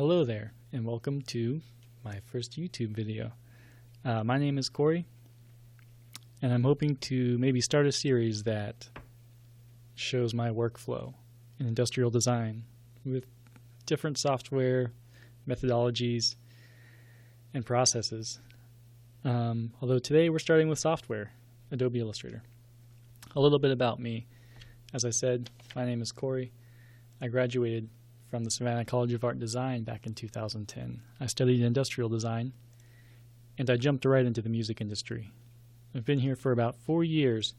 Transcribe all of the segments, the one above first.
Hello there, and welcome to my first YouTube video. My name is Corey, and I'm hoping to maybe start a series that shows my workflow in industrial design with different software, methodologies, and processes. Although today we're starting with software, Adobe Illustrator. A little bit about me. As I said, my name is Corey. I graduated from the Savannah College of Art and Design back in 2010. I studied industrial design, and I jumped right into the music industry. I've been here for about 4 years,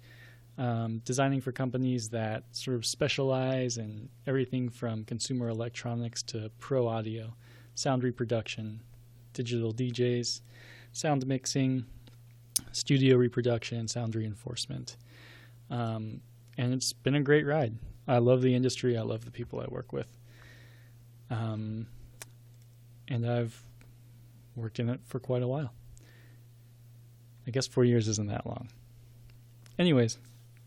designing for companies that sort of specialize in everything from consumer electronics to pro audio, sound reproduction, digital DJs, sound mixing, studio reproduction, sound reinforcement. And it's been a great ride. I love the industry. I love the people I work with. And I've worked in it for quite a while. I guess 4 years isn't that long. Anyways,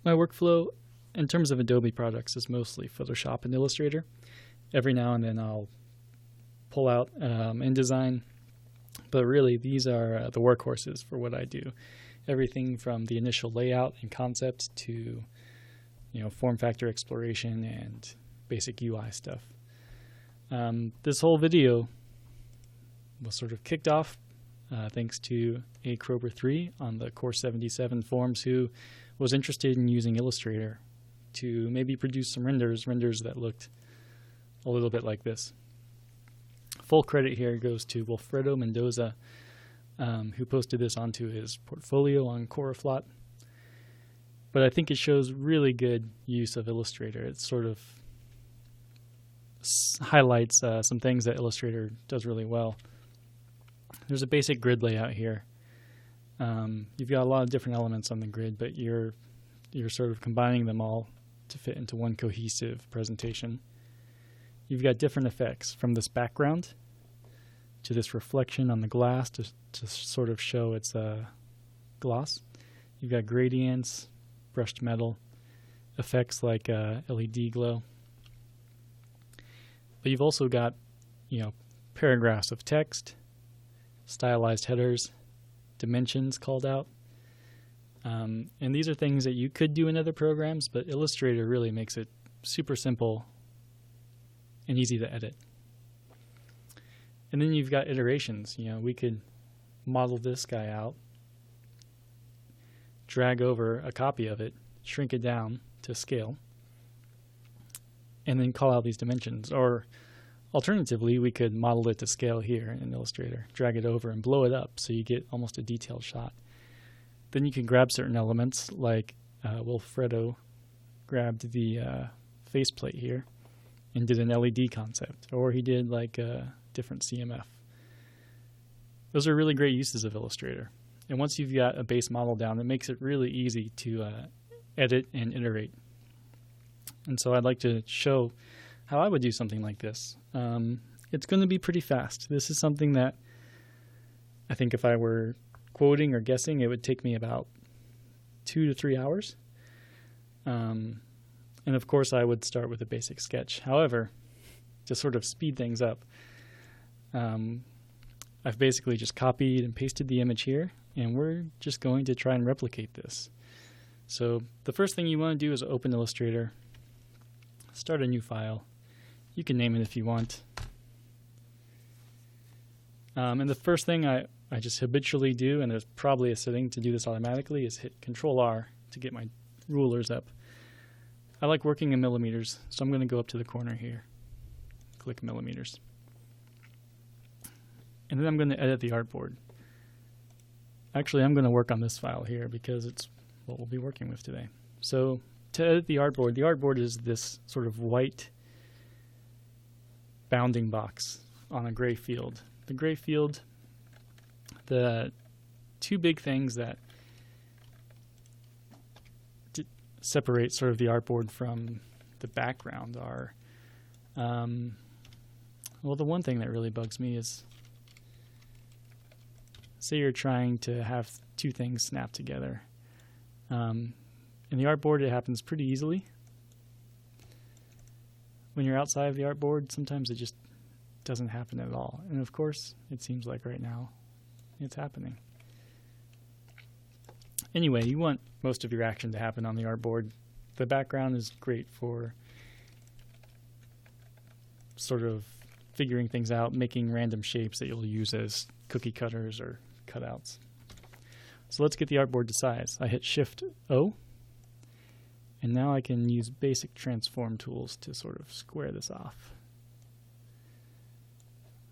my workflow in terms of Adobe products is mostly Photoshop and Illustrator. Every now and then I'll pull out InDesign, but really these are the workhorses for what I do. Everything from the initial layout and concept to form factor exploration and basic UI stuff. This whole video was sort of kicked off thanks to A. Krober 3 on the Core 77 forums, who was interested in using Illustrator to maybe produce some renders that looked a little bit like this. Full credit here goes to Wilfredo Mendoza, who posted this onto his portfolio on Coraflot. But I think it shows really good use of Illustrator. It sort of highlights some things that Illustrator does really well. There's a basic grid layout here. You've got a lot of different elements on the grid, but you're sort of combining them all to fit into one cohesive presentation. You've got different effects, from this background to this reflection on the glass to sort of show its gloss. You've got gradients, brushed metal, effects like LED glow. But you've also got, paragraphs of text, stylized headers, dimensions called out. And these are things that you could do in other programs, but Illustrator really makes it super simple and easy to edit. And then you've got iterations. We could model this guy out, drag over a copy of it, shrink it down to scale, and then call out these dimensions. Or alternatively, we could model it to scale here in Illustrator, drag it over and blow it up so you get almost a detailed shot. Then you can grab certain elements, like Wilfredo grabbed the faceplate here and did an LED concept, or he did like a different CMF. Those are really great uses of Illustrator. And once you've got a base model down, it makes it really easy to edit and iterate. And so I'd like to show how I would do something like this. It's going to be pretty fast. This is something that I think if I were quoting or guessing, it would take me about 2 to 3 hours. And of course, I would start with a basic sketch. However, to sort of speed things up, I've basically just copied and pasted the image here, and we're just going to try and replicate this. So the first thing you want to do is open Illustrator, start a new file. You can name it if you want. And the first thing I just habitually do, and there's probably a setting to do this automatically, is hit Control-R to get my rulers up. I like working in millimeters, so I'm going to go up to the corner here, click millimeters. And then I'm going to edit the artboard. Actually, I'm going to work on this file here because it's what we'll be working with today. So to edit the artboard is this sort of white bounding box on a gray field. The gray field, the two big things that separate sort of the artboard from the background are, well, the one thing that really bugs me is, say you're trying to have two things snap together. In the artboard, it happens pretty easily. When you're outside of the artboard, sometimes it just doesn't happen at all. And of course, it seems like right now it's happening. Anyway, you want most of your action to happen on the artboard. The background is great for sort of figuring things out, making random shapes that you'll use as cookie cutters or cutouts. So let's get the artboard to size. I hit Shift O, and now I can use basic transform tools to sort of square this off.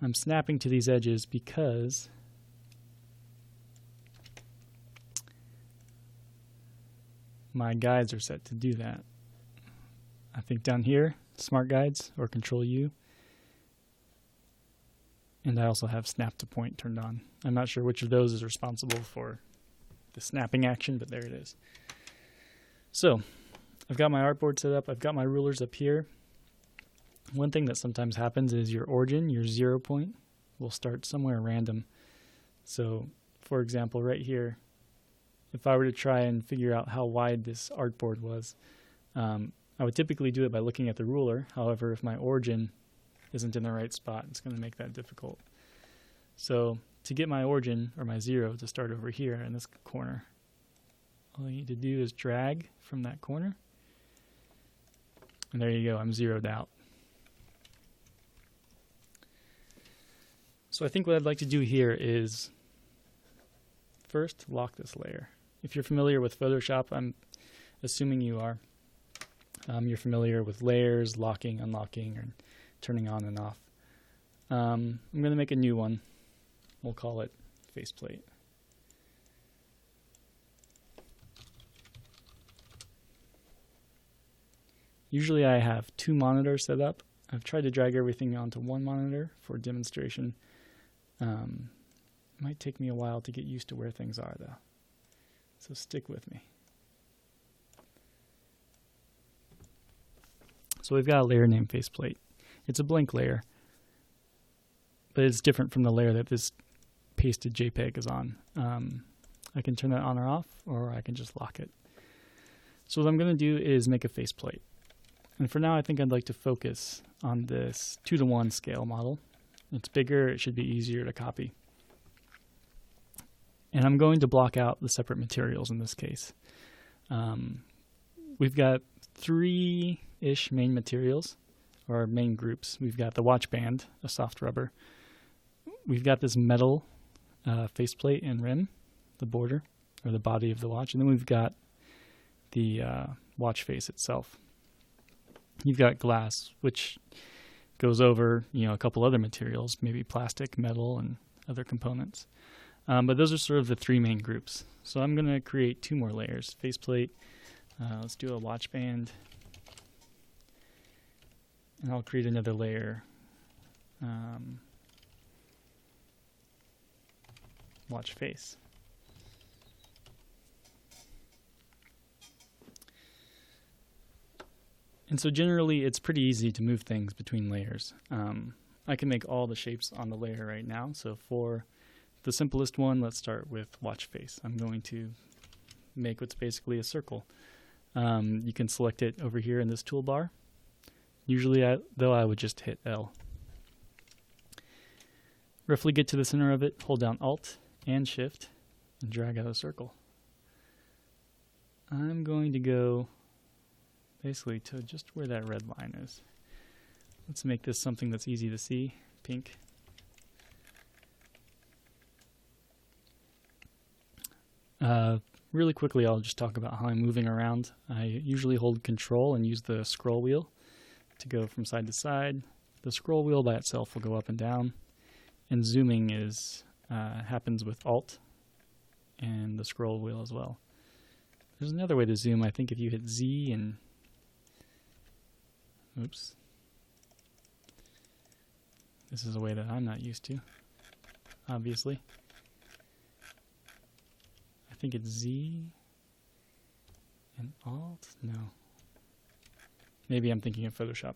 I'm snapping to these edges because my guides are set to do that. I think down here, Smart Guides or Control U. And I also have Snap to Point turned on. I'm not sure which of those is responsible for the snapping action, but there it is. So, I've got my artboard set up. I've got my rulers up here. One thing that sometimes happens is your origin, your 0 point, will start somewhere random. So, for example, right here, if I were to try and figure out how wide this artboard was, I would typically do it by looking at the ruler. However, if my origin isn't in the right spot, it's going to make that difficult. So to get my origin, or my 0, to start over here in this corner, all I need to do is drag from that corner. And there you go, I'm zeroed out. So I think what I'd like to do here is first lock this layer. If you're familiar with Photoshop, I'm assuming you are. You're familiar with layers, locking, unlocking, or turning on and off. I'm going to make a new one. We'll call it faceplate. Usually I have 2 monitors set up. I've tried to drag everything onto one monitor for demonstration. It might take me a while to get used to where things are though. So stick with me. So we've got a layer named faceplate. It's a blank layer, but it's different from the layer that this pasted JPEG is on. I can turn that on or off, or I can just lock it. So what I'm going to do is make a faceplate. And for now, I think I'd like to focus on this 2:1 scale model. It's bigger, it should be easier to copy. And I'm going to block out the separate materials in this case. We've got 3-ish main materials, or main groups. We've got the watch band, a soft rubber. We've got this metal faceplate and rim, the border, or the body of the watch. And then we've got the watch face itself. You've got glass, which goes over, a couple other materials, maybe plastic, metal, and other components. But those are sort of the 3 main groups. So I'm going to create 2 more layers. Faceplate, let's do a watch band, and I'll create another layer. Watch face. And so generally it's pretty easy to move things between layers. I can make all the shapes on the layer right now. So for the simplest one, let's start with watch face. I'm going to make what's basically a circle. You can select it over here in this toolbar. Usually, I would just hit L. Roughly get to the center of it, hold down Alt and Shift, and drag out a circle. I'm going to go basically to just where that red line is. Let's make this something that's easy to see, pink. Really quickly, I'll just talk about how I'm moving around. I usually hold Control and use the scroll wheel to go from side to side. The scroll wheel by itself will go up and down, and zooming happens with Alt and the scroll wheel as well. There's another way to zoom. I think if you hit Z and oops. This is a way that I'm not used to, obviously. I think it's Z and Alt. No. Maybe I'm thinking of Photoshop.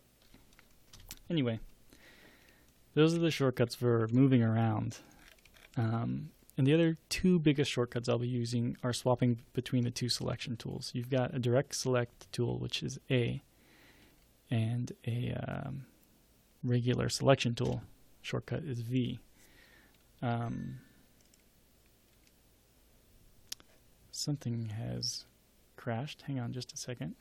Anyway, those are the shortcuts for moving around. And the other 2 biggest shortcuts I'll be using are swapping between the 2 selection tools. You've got a direct select tool, which is A, and a regular selection tool, shortcut is V. Something has crashed. Hang on just a second.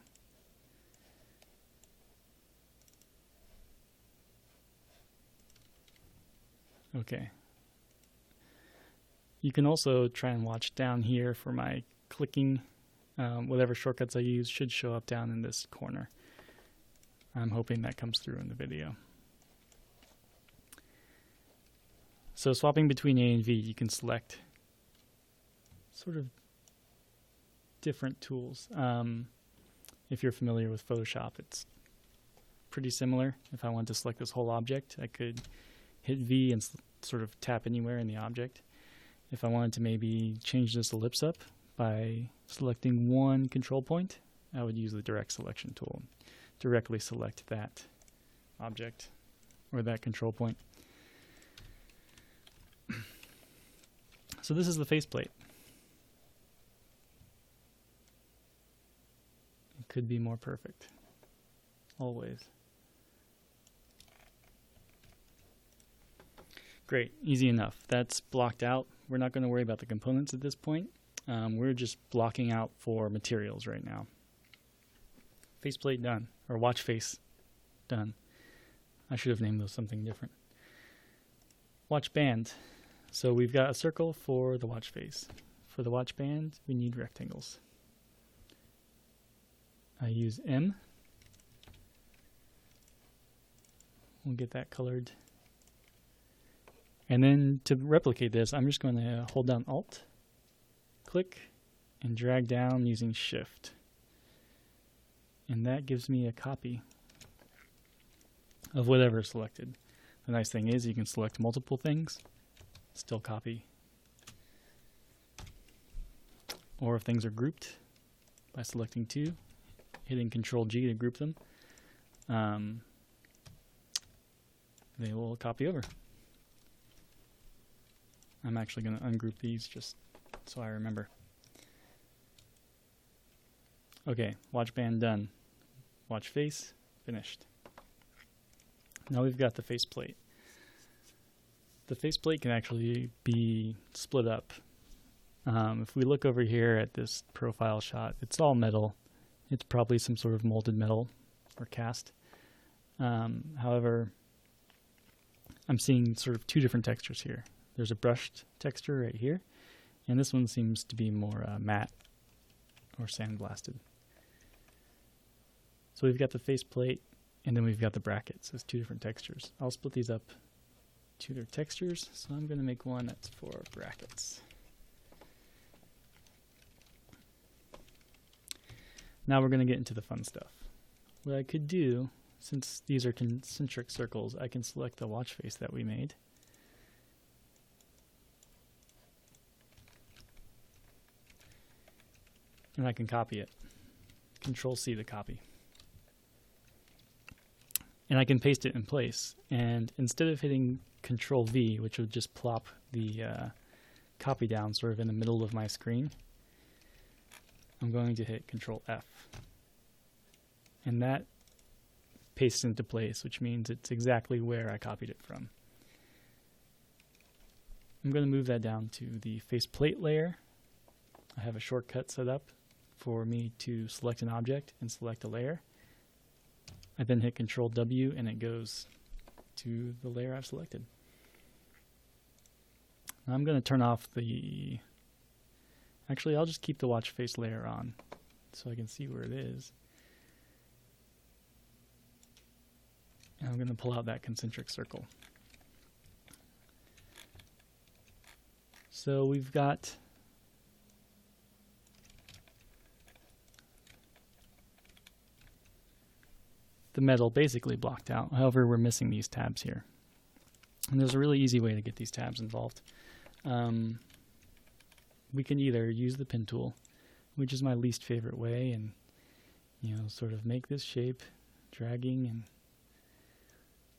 Okay. You can also try and watch down here for my clicking. Whatever shortcuts I use should show up down in this corner. I'm hoping that comes through in the video. So swapping between A and V, you can select sort of different tools. If you're familiar with Photoshop, it's pretty similar. If I want to select this whole object, I could hit V and sort of tap anywhere in the object. If I wanted to maybe change this ellipse up by selecting one control point, I would use the direct selection tool. Directly select that object or that control point. So this is the faceplate. It could be more perfect. Always. Great, easy enough. That's blocked out. We're not going to worry about the components at this point. We're just blocking out for materials right now. Faceplate done, or watch face done. I should have named those something different. Watch band. So we've got a circle for the watch face. For the watch band, we need rectangles. I use M. We'll get that colored. And then to replicate this, I'm just going to hold down Alt, click, and drag down using Shift. And that gives me a copy of whatever is selected. The nice thing is you can select multiple things, still copy. Or if things are grouped by selecting two, hitting Control G to group them, they will copy over. I'm actually going to ungroup these just so I remember. Okay, watch band done. Watch face, finished. Now we've got the faceplate. The faceplate can actually be split up. If we look over here at this profile shot, it's all metal. It's probably some sort of molded metal or cast. However, I'm seeing sort of two different textures here. There's a brushed texture right here, and this one seems to be more matte or sandblasted. So we've got the faceplate, and then we've got the brackets as two different textures. I'll split these up to their textures, so I'm going to make one that's for brackets. Now we're going to get into the fun stuff. What I could do, since these are concentric circles, I can select the watch face that we made. And I can copy it. Control C to copy. And I can paste it in place. And instead of hitting Control V, which would just plop the copy down sort of in the middle of my screen, I'm going to hit Control F. And that pastes into place, which means it's exactly where I copied it from. I'm going to move that down to the faceplate layer. I have a shortcut set up for me to select an object and select a layer. I then hit Control W and it goes to the layer I've selected. Now I'm going to turn off the... Actually, I'll just keep the watch face layer on so I can see where it is. And I'm going to pull out that concentric circle. So we've got the metal basically blocked out. However, we're missing these tabs here. And there's a really easy way to get these tabs involved. We can either use the pen tool, which is my least favorite way, and sort of make this shape, dragging and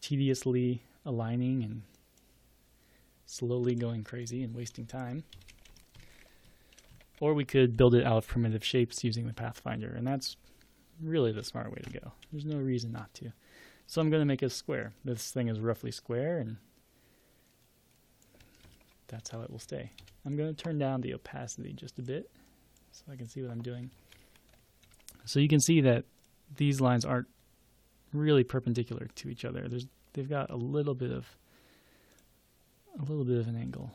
tediously aligning and slowly going crazy and wasting time. Or we could build it out of primitive shapes using the Pathfinder, and that's really the smart way to go. There's no reason not to. So I'm going to make a square. This thing is roughly square, and that's how it will stay. I'm going to turn down the opacity just a bit so I can see what I'm doing. So you can see that these lines aren't really perpendicular to each other. They've got a little bit of an angle.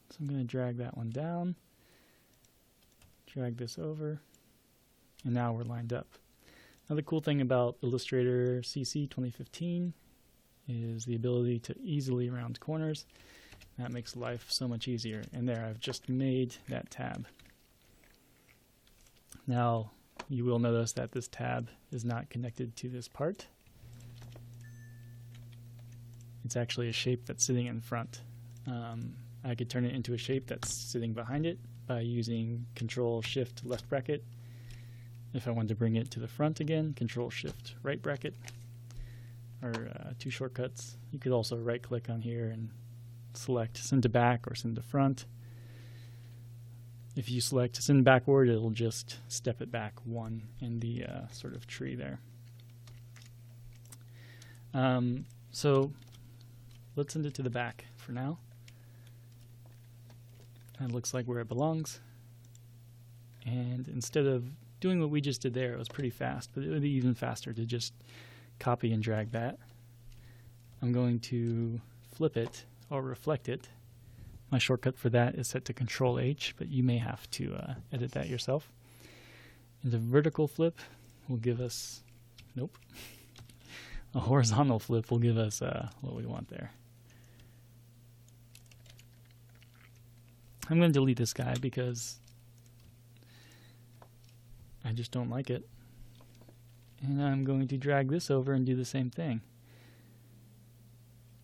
So I'm going to drag that one down, drag this over, and now we're lined up. Now the cool thing about Illustrator CC 2015 is the ability to easily round corners. That makes life so much easier. And there, I've just made that tab. Now you will notice that this tab is not connected to this part. It's actually a shape that's sitting in front. I could turn it into a shape that's sitting behind it by using Control-Shift left bracket. If I wanted to bring it to the front again, Control-Shift right bracket, or two shortcuts. You could also right-click on here and select send to back or send to front. If you select send backward, it'll just step it back one in the sort of tree there. So let's send it to the back for now. That looks like where it belongs. And instead of doing what we just did there, it was pretty fast, but it would be even faster to just copy and drag that. I'm going to flip it or reflect it. My shortcut for that is set to Control-H, but you may have to edit that yourself. And the vertical flip will give us, nope, a horizontal flip will give us what we want there. I'm going to delete this guy because I just don't like it. And I'm going to drag this over and do the same thing.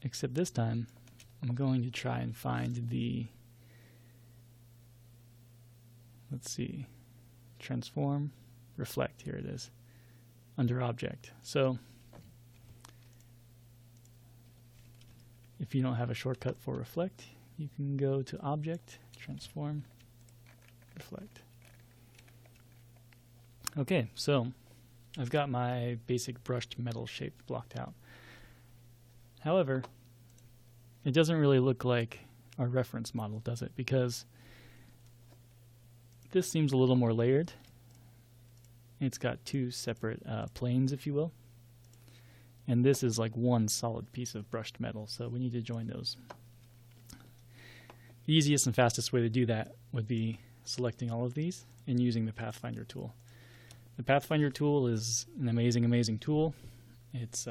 Except this time, I'm going to try and find the, let's see, transform, reflect, here it is, under object. So if you don't have a shortcut for reflect, you can go to object, transform, reflect. Okay, so I've got my basic brushed metal shape blocked out. However, it doesn't really look like our reference model, does it? Because this seems a little more layered. It's got two separate planes, if you will. And this is like one solid piece of brushed metal, so we need to join those. The easiest and fastest way to do that would be selecting all of these and using the Pathfinder tool. The Pathfinder tool is an amazing, amazing tool. It's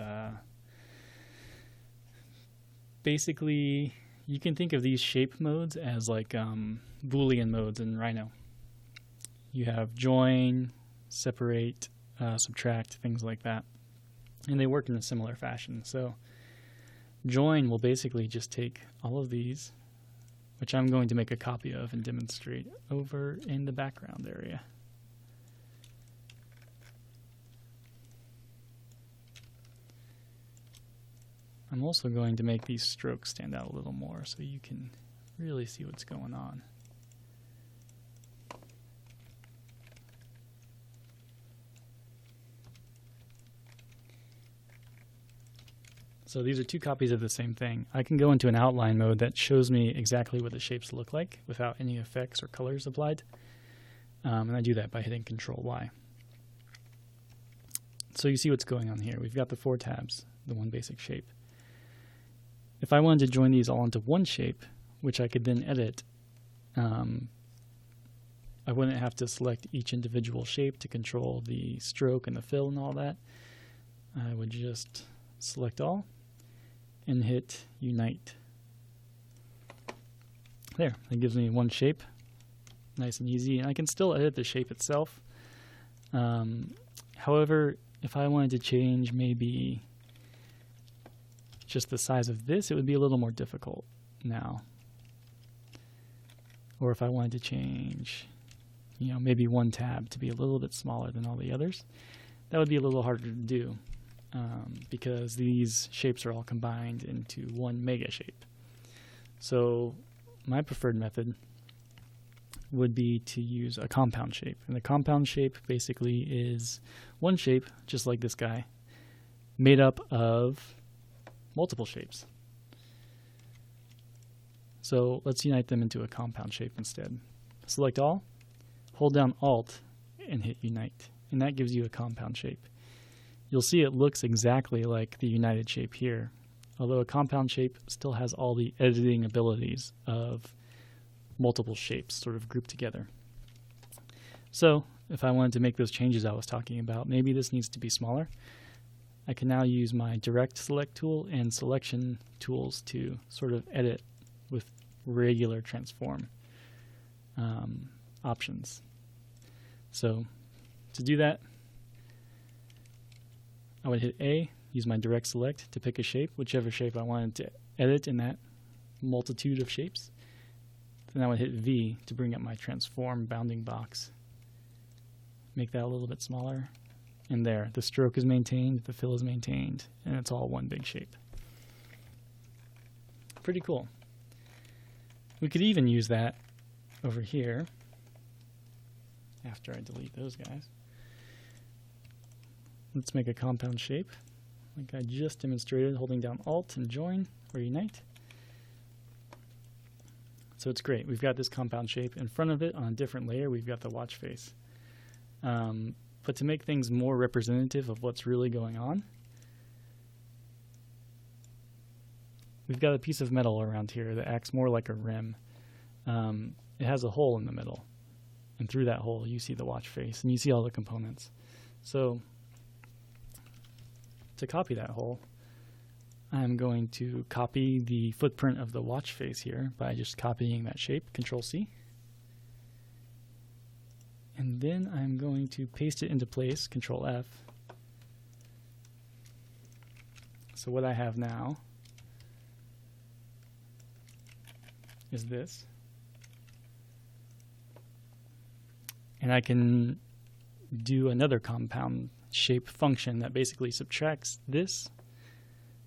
basically, you can think of these shape modes as like Boolean modes in Rhino. You have join, separate, subtract, things like that. And they work in a similar fashion. So join will basically just take all of these, which I'm going to make a copy of and demonstrate over in the background area. I'm also going to make these strokes stand out a little more so you can really see what's going on. So these are two copies of the same thing. I can go into an outline mode that shows me exactly what the shapes look like without any effects or colors applied. And I do that by hitting Control-Y. So you see what's going on here. We've got the four tabs, the one basic shape. If I wanted to join these all into one shape, which I could then edit, I wouldn't have to select each individual shape to control the stroke and the fill and all that. I would just select all and hit Unite. There, that gives me one shape, nice and easy. And I can still edit the shape itself. However, if I wanted to change maybe just the size of this, it would be a little more difficult now. Or if I wanted to change, maybe one tab to be a little bit smaller than all the others, that would be a little harder to do because these shapes are all combined into one mega shape. So my preferred method would be to use a compound shape. And the compound shape basically is one shape, just like this guy, made up of multiple shapes. So let's unite them into a compound shape instead. Select all, hold down Alt, and hit Unite. And that gives you a compound shape. You'll see it looks exactly like the united shape here, although a compound shape still has all the editing abilities of multiple shapes sort of grouped together. So if I wanted to make those changes I was talking about, maybe this needs to be smaller. I can now use my direct select tool and selection tools to sort of edit with regular transform options. So to do that, I would hit A, use my direct select to pick a shape, whichever shape I wanted to edit in that multitude of shapes. Then I would hit V to bring up my transform bounding box. Make that a little bit smaller. And there, the stroke is maintained, the fill is maintained, and it's all one big shape. Pretty cool. We could even use that over here after I delete those guys. Let's make a compound shape like I just demonstrated, holding down Alt and Join or Unite. So it's great. We've got this compound shape. In front of it, on a different layer, we've got the watch face. But to make things more representative of what's really going on, we've got a piece of metal around here that acts more like a rim. It has a hole in the middle, and through that hole you see the watch face, and you see all the components. So to copy that hole, I'm going to copy the footprint of the watch face here by just copying that shape, Control-C. And then I'm going to paste it into place, Control-F. So what I have now is this. And I can do another compound shape function that basically subtracts this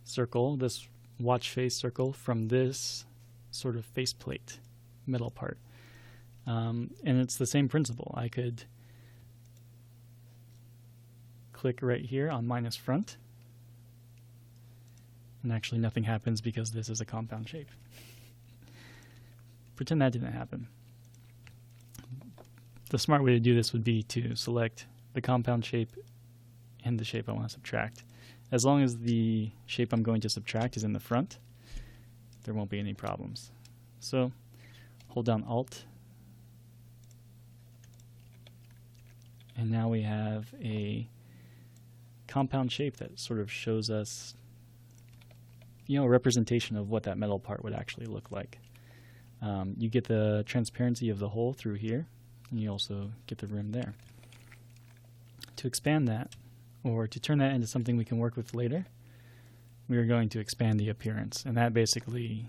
circle, this watch face circle, from this sort of faceplate metal part. And it's the same principle. I could click right here on minus front, and actually nothing happens because this is a compound shape. Pretend that didn't happen. The smart way to do this would be to select the compound shape and the shape I want to subtract. As long as the shape I'm going to subtract is in the front, there won't be any problems. So hold down Alt, and now we have a compound shape that sort of shows us, a representation of what that metal part would actually look like. You get the transparency of the hole through here, and you also get the rim there. To expand that, or to turn that into something we can work with later, we are going to expand the appearance, and that basically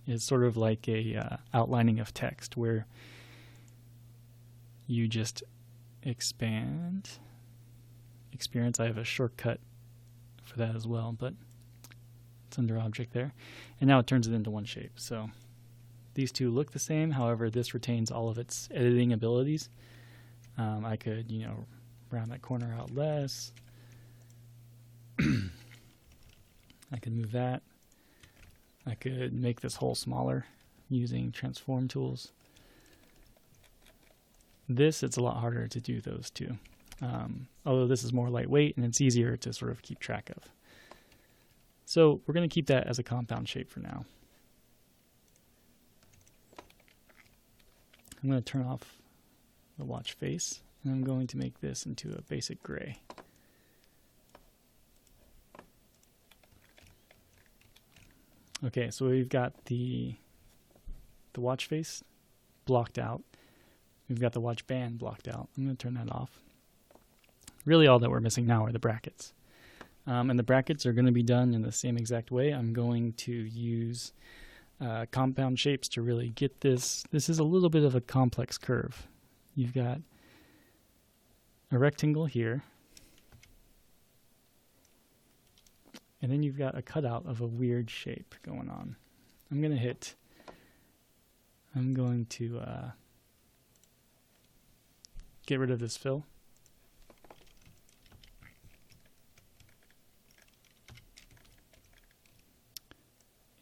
is sort of like a outlining of text, where you just expand experience. I have a shortcut for that as well, but it's under object there, and now it turns it into one shape. So these two look the same, however this retains all of its editing abilities. I could round that corner out less. I could move that. I could make this hole smaller using transform tools. It's a lot harder to do those two. Although this is more lightweight and it's easier to sort of keep track of. So we're going to keep that as a compound shape for now. I'm going to turn off the watch face, and I'm going to make this into a basic gray. Okay, so we've got the watch face blocked out. We've got the watch band blocked out. I'm going to turn that off. Really all that we're missing now are the brackets. And the brackets are going to be done in the same exact way. I'm going to use compound shapes to really get this. This is a little bit of a complex curve. You've got a rectangle here, and then you've got a cutout of a weird shape going on. I'm going to get rid of this fill.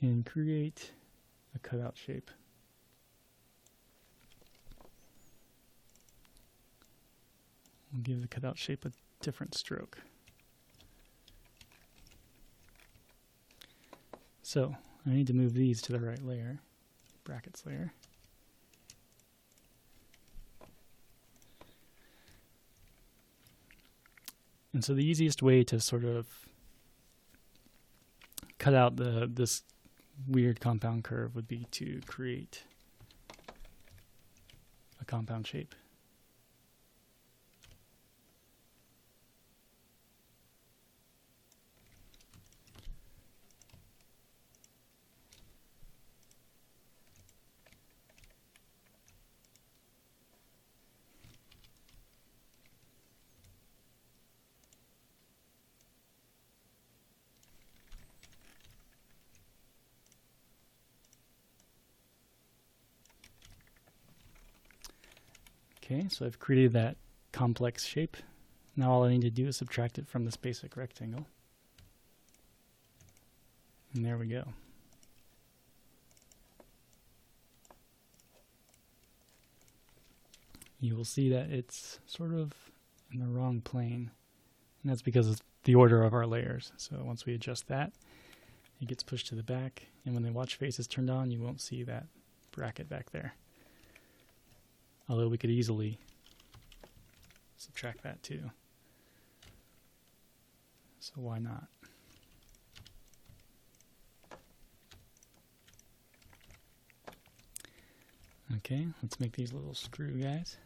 And create a cutout shape. We'll give the cutout shape a different stroke. So I need to move these to the right layer, brackets layer. And so the easiest way to sort of cut out this weird compound curve would be to create a compound shape. Okay, so I've created that complex shape. Now all I need to do is subtract it from this basic rectangle. And there we go. You will see that it's sort of in the wrong plane. And that's because of the order of our layers. So once we adjust that, it gets pushed to the back. And when the watch face is turned on, you won't see that bracket back there. Although we could easily subtract that too. So why not? Okay, let's make these little screw guys.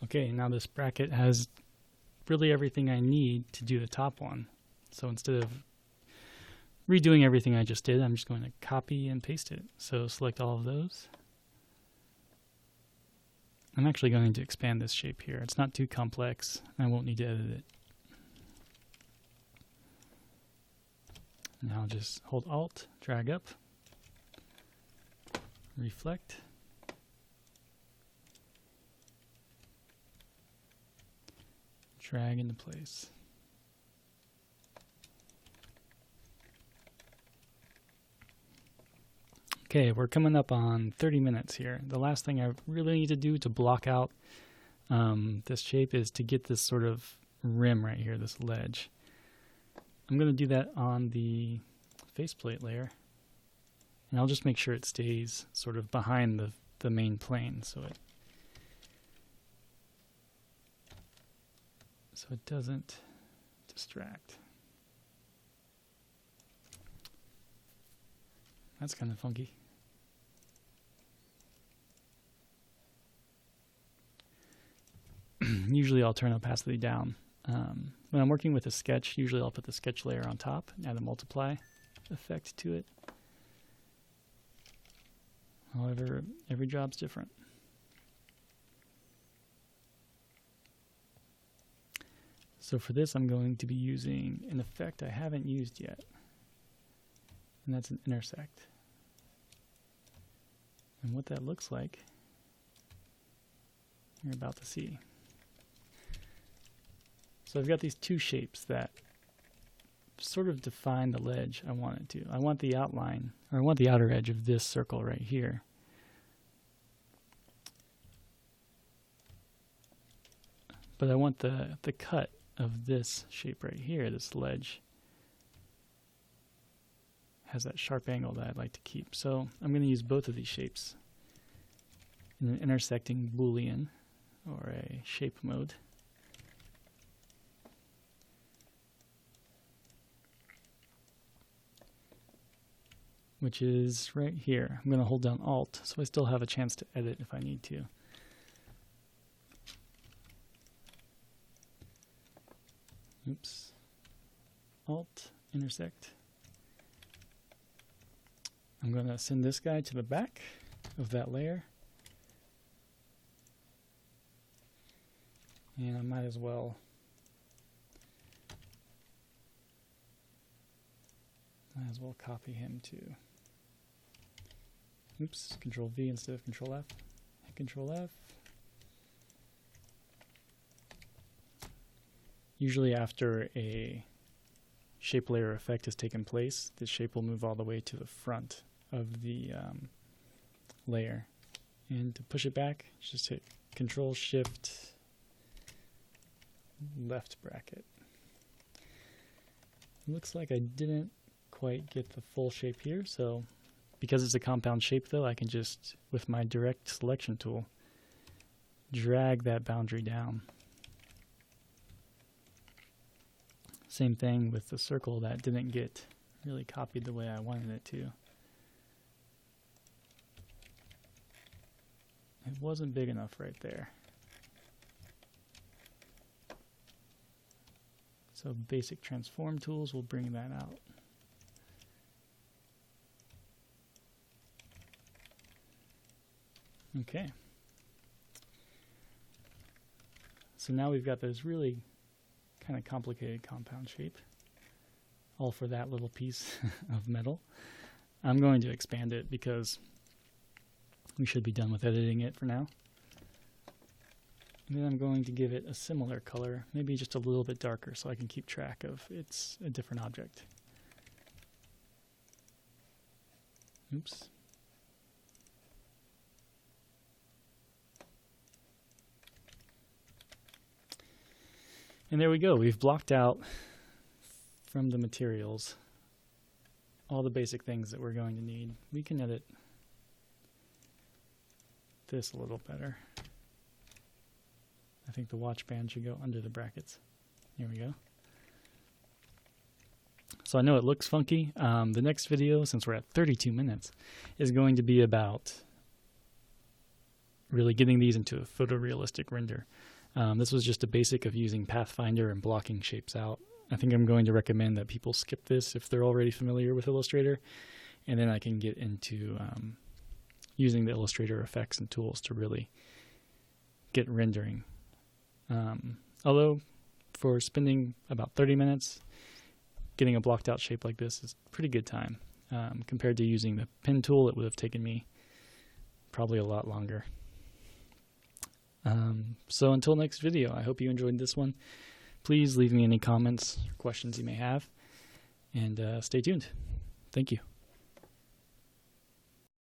Okay, now this bracket has really everything I need to do the top one. So instead of redoing everything I just did, I'm just going to copy and paste it. So select all of those. I'm actually going to expand this shape here. It's not too complex. I won't need to edit it. Now just hold Alt, drag up, reflect. Drag into place. Okay, we're coming up on 30 minutes here. The last thing I really need to do to block out this shape is to get this sort of rim right here, this ledge. I'm going to do that on the faceplate layer. And I'll just make sure it stays sort of behind the main plane so it doesn't distract. That's kind of funky. Usually I'll turn opacity down. When I'm working with a sketch, usually I'll put the sketch layer on top and add a multiply effect to it. However, every job's different. So for this, I'm going to be using an effect I haven't used yet, and that's an intersect. And what that looks like, you're about to see. So I've got these two shapes that sort of define the ledge I want it to. I want the outline, or I want the outer edge of this circle right here. But I want the cut of this shape right here, this ledge, has that sharp angle that I'd like to keep. So I'm going to use both of these shapes in an intersecting Boolean or a shape mode. which is right here. I'm going to hold down Alt so I still have a chance to edit if I need to. Oops. Alt, intersect. I'm going to send this guy to the back of that layer. And I might as well copy him too. Oops, Control V instead of Control F. Hit Control F. Usually after a shape layer effect has taken place, the shape will move all the way to the front of the layer. And to push it back, just hit Control Shift left bracket. It looks like I didn't quite get the full shape here, so because it's a compound shape though, I can just, with my direct selection tool, drag that boundary down. Same thing with the circle that didn't get really copied the way I wanted it to. It wasn't big enough right there. So basic transform tools will bring that out. Okay. So now we've got this really kind of complicated compound shape, all for that little piece of metal. I'm going to expand it because we should be done with editing it for now. And then I'm going to give it a similar color, maybe just a little bit darker so I can keep track of it's a different object. Oops. And there we go. We've blocked out from the materials all the basic things that we're going to need. We can edit this a little better. I think the watch band should go under the brackets. Here we go. So I know it looks funky. The next video, since we're at 32 minutes, is going to be about really getting these into a photorealistic render. This was just a basic of using Pathfinder and blocking shapes out. I think I'm going to recommend that people skip this if they're already familiar with Illustrator, and then I can get into using the Illustrator effects and tools to really get rendering. Although for spending about 30 minutes, getting a blocked out shape like this is pretty good time. Compared to using the pen tool, it would have taken me probably a lot longer. So until next video, I hope you enjoyed this one. Please leave me any comments or questions you may have, and stay tuned. Thank you.